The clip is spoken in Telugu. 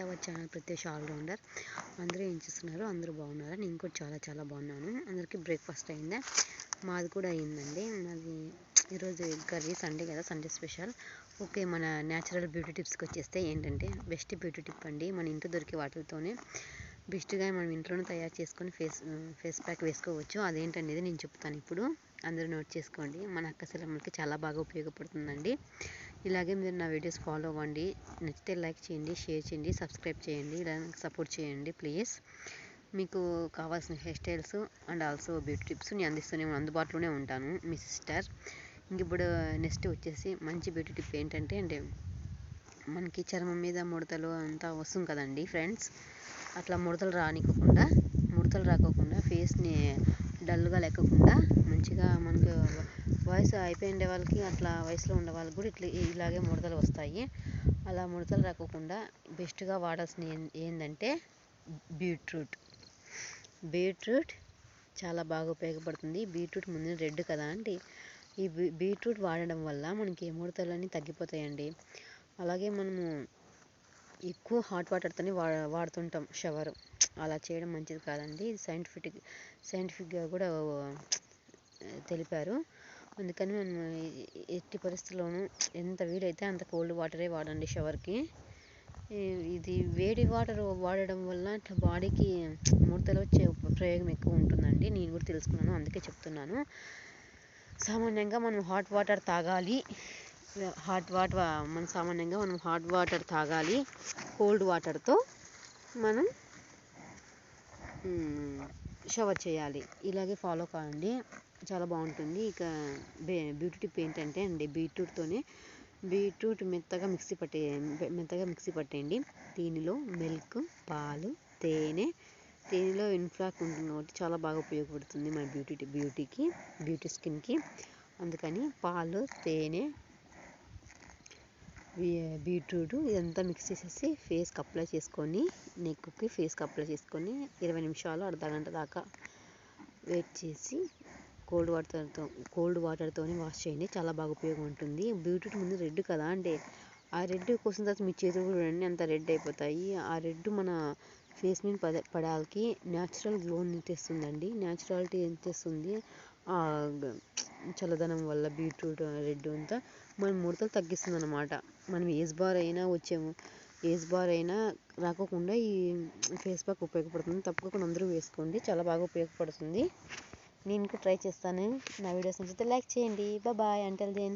Our channel ప్రత్యేష్ allrounder. అందరూ ఏం చేస్తున్నారు? అందరూ బాగున్నారా? నేను కూడా చాలా చాలా బాగున్నాను. అందరికీ బ్రేక్ఫాస్ట్ అయిందా? మాది కూడా అయిందండి. మాది ఈరోజు కర్రీ, సండే కదా, సండే స్పెషల్. ఓకే, మన న్యాచురల్ బ్యూటీ టిప్స్కి వచ్చేస్తే ఏంటంటే బెస్ట్ బ్యూటీ టిప్ అండి. మన ఇంట్లో దొరికే వాటితోనే బెస్ట్గా మనం ఇంట్లోనే తయారు చేసుకొని ఫేస్ ప్యాక్ వేసుకోవచ్చు. అదేంటనేది నేను చెప్తాను ఇప్పుడు. అందరూ నోట్ చేసుకోండి. మన అక్క సెలవులకి చాలా బాగా ఉపయోగపడుతుందండి. ఇలాగే మీరు నా వీడియోస్ ఫాలో అవ్వండి. నచ్చితే లైక్ చేయండి, షేర్ చేయండి, సబ్స్క్రైబ్ చేయండి. ఇలా సపోర్ట్ చేయండి ప్లీజ్. మీకు కావాల్సిన hair styles and also beauty tips నేను అందిస్తూనే అందుబాటులోనే ఉంటాను, మీ సిస్టర్. ఇంక ఇప్పుడు నెక్స్ట్ వచ్చేసి మంచి బ్యూటీ టిప్ ఏంటంటే మనకి చర్మం మీద ముడతలు అంతా వస్తుంది కదండి ఫ్రెండ్స్. అట్లా ముడతలు రాకోకుండా ఫేస్ని డల్గా లేకుండా మంచిగా మనకు వయసు అయిపోయిండే వాళ్ళకి, అట్లా వయసులో ఉండే వాళ్ళకి కూడా ఇలాగే ముడతలు వస్తాయి. అలా ముడతలు రాకోకుండా బెస్ట్గా వాడాల్సిన ఏంటంటే బీట్రూట్ చాలా బాగా ఉపయోగపడుతుంది. బీట్రూట్ ముందు రెడ్ కదా అండి. ఈ బీట్రూట్ వాడడం వల్ల మనకి ముడతలన్నీ తగ్గిపోతాయండి. అలాగే మనము ఎక్కువ హాట్ వాటర్తోనే వాడుతుంటాం షవర్. అలా చేయడం మంచిది కాదండి. సైంటిఫిక్గా కూడా తెలిపారు. అందుకని మనం ఎట్టి పరిస్థితుల్లోనూ ఎంత వీలైతే అంత కోల్డ్ వాటరే వాడండి షవర్కి. ఇది వేడి వాటర్ వాడడం వల్ల ఇట్లా బాడీకి ముడతలు వచ్చే ప్రయోగం ఎక్కువ ఉంటుందండి. నేను కూడా తెలుసుకున్నాను, అందుకే చెప్తున్నాను. సామాన్యంగా మనం హాట్ వాటర్ తాగాలి. హాట్ వాటర్ తాగాలి. కోల్డ్ వాటర్తో మనం షవర్ చేయాలి. ఇలాగే ఫాలో కావండి, చాలా బాగుంటుంది. ఇక బ్యూటీ టిప్ ఏంటంటే బీట్రూట్ మెత్తగా మిక్సీ పట్టేయండి. దీనిలో మిల్క్, పాలు, తేనెలో ఇన్ఫ్లాక్ ఉంటుంది కాబట్టి చాలా బాగా ఉపయోగపడుతుంది మన బ్యూటీ స్కిన్కి. అందుకని పాలు, తేనె, బీట్రూట్ ఇదంతా మిక్స్ చేసేసి ఫేస్కి అప్లై చేసుకొని, నెక్కి ఫేస్కి అప్లై చేసుకొని 20 నిమిషాలు అర్ధగంట దాకా వెయిట్ చేసి కోల్డ్ వాటర్తోనే వాష్ చేయండి. చాలా బాగా ఉపయోగం ఉంటుంది. బీట్రూట్ ముందు రెడ్ కదా అంటే ఆ రెడ్ కోసం తర్వాత మీ చేతులు కూడా చూడండి అంత రెడ్ అయిపోతాయి. ఆ రెడ్ మన ఫేస్ మీద పడాలకి న్యాచురల్ గ్లోని తెస్తుందండి. న్యాచురాలిటీ ఏం తెస్తుంది చల్లదనం వల్ల. బీట్రూట్ రెడ్ అంతా మన ముడతలు తగ్గిస్తుంది అనమాట. మనం ఏజ్ బార్ అయినా రాకోకుండా ఈ ఫేస్ ప్యాక్ ఉపయోగపడుతుంది. తప్పకుండా అందరూ వేసుకోండి, చాలా బాగా ఉపయోగపడుతుంది. నేను కూడా ట్రై చేస్తాను. నా వీడియోస్ నచ్చితే లైక్ చేయండి. Bye until then.